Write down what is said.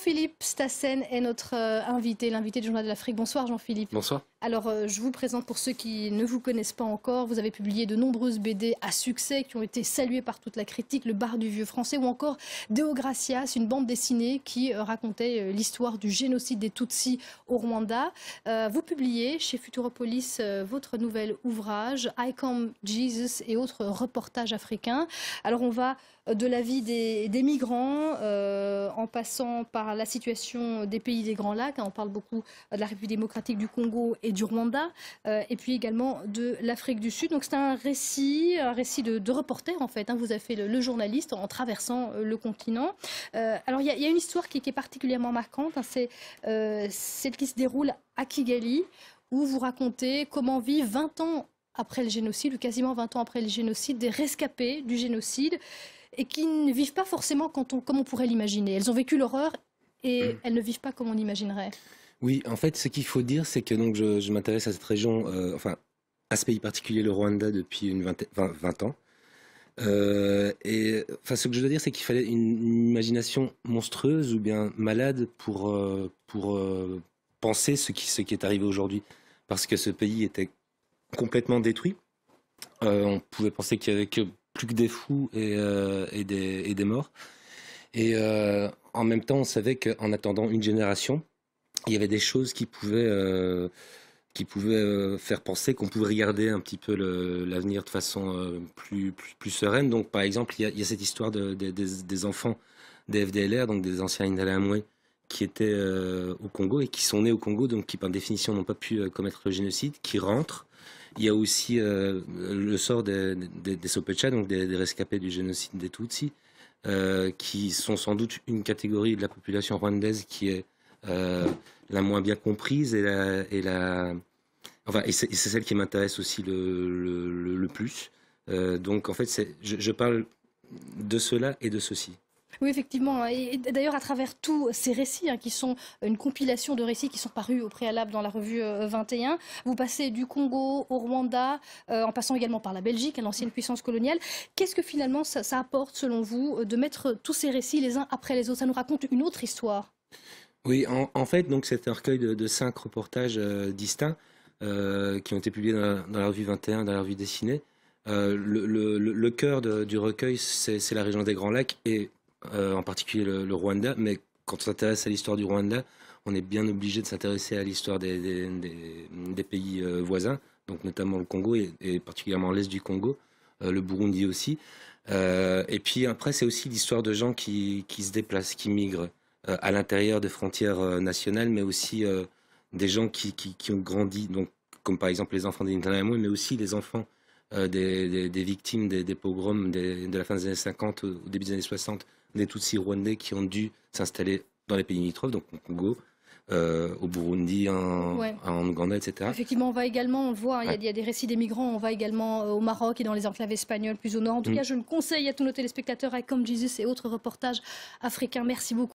Jean-Philippe Stassen est notre invité, l'invité du Journal de l'Afrique. Bonsoir Jean-Philippe. Bonsoir. Alors je vous présente pour ceux qui ne vous connaissent pas encore. Vous avez publié de nombreuses BD à succès qui ont été saluées par toute la critique, Le Bar du Vieux Français ou encore Deo Gracias, une bande dessinée qui racontait l'histoire du génocide des Tutsis au Rwanda. Vous publiez chez Futuropolis votre nouvel ouvrage I Come Jesus et autres reportages africains. Alors on va de la vie des migrants en passant par la situation des pays des Grands Lacs. On parle beaucoup de la République démocratique du Congo et du Rwanda, et puis également de l'Afrique du Sud. Donc c'est un récit de reporter en fait. Vous avez fait le journaliste en traversant le continent. Alors il y a une histoire qui est particulièrement marquante. C'est celle qui se déroule à Kigali, où vous racontez comment vivent 20 ans après le génocide, ou quasiment 20 ans après le génocide, des rescapés du génocide, et qui ne vivent pas forcément comme on pourrait l'imaginer. Elles ont vécu l'horreur et elles ne vivent pas comme on imaginerait. Oui, en fait, ce qu'il faut dire, c'est que donc, je m'intéresse à cette région, enfin, à ce pays particulier, le Rwanda, depuis 20 ans. Et enfin, ce que je veux dire, c'est qu'il fallait une imagination monstrueuse ou bien malade pour penser ce qui est arrivé aujourd'hui. Parce que ce pays était complètement détruit. On pouvait penser qu'il y avait plus que des fous et des morts. Et en même temps, on savait qu'en attendant une génération, il y avait des choses qui pouvaient faire penser qu'on pouvait regarder un petit peu l'avenir de façon plus sereine. Donc, par exemple, il y a cette histoire des enfants des FDLR, donc des anciens Interahamwe, qui étaient au Congo et qui sont nés au Congo, donc qui par définition n'ont pas pu commettre le génocide, qui rentrent. Il y a aussi le sort des Sopecha, donc des rescapés du génocide des Tutsis, qui sont sans doute une catégorie de la population rwandaise qui est la moins bien comprise et c'est celle qui m'intéresse aussi le plus. Donc en fait, je parle de cela et de ceci. Oui, effectivement. Et d'ailleurs, à travers tous ces récits, qui sont une compilation de récits qui sont parus au préalable dans la revue 21, vous passez du Congo au Rwanda, en passant également par la Belgique, l'ancienne puissance coloniale. Qu'est-ce que finalement ça apporte, selon vous, de mettre tous ces récits les uns après les autres? Ça nous raconte une autre histoire. Oui, en fait, donc c'est un recueil de 5 reportages distincts qui ont été publiés dans la revue 21, dans la revue dessinée. Le cœur du recueil, c'est la région des Grands Lacs et en particulier le Rwanda. Mais quand on s'intéresse à l'histoire du Rwanda, on est bien obligé de s'intéresser à l'histoire des pays voisins, donc notamment le Congo et particulièrement l'est du Congo, le Burundi aussi. Et puis après, c'est aussi l'histoire de gens qui se déplacent, qui migrent à l'intérieur des frontières nationales, mais aussi des gens qui ont grandi, donc, comme par exemple les enfants des Interahamwe, mais aussi les enfants des victimes des pogroms de la fin des années 50 au début des années 60, des Tutsis rwandais qui ont dû s'installer dans les pays limitrophes, donc au Congo, au Burundi, en Ouganda, etc. Effectivement, on va également, on le voit, il y a des récits des migrants, on va également au Maroc et dans les enclaves espagnoles plus au nord. En tout cas, je le conseille à tous nos téléspectateurs, I Come Jesus et autres reportages africains. Merci beaucoup.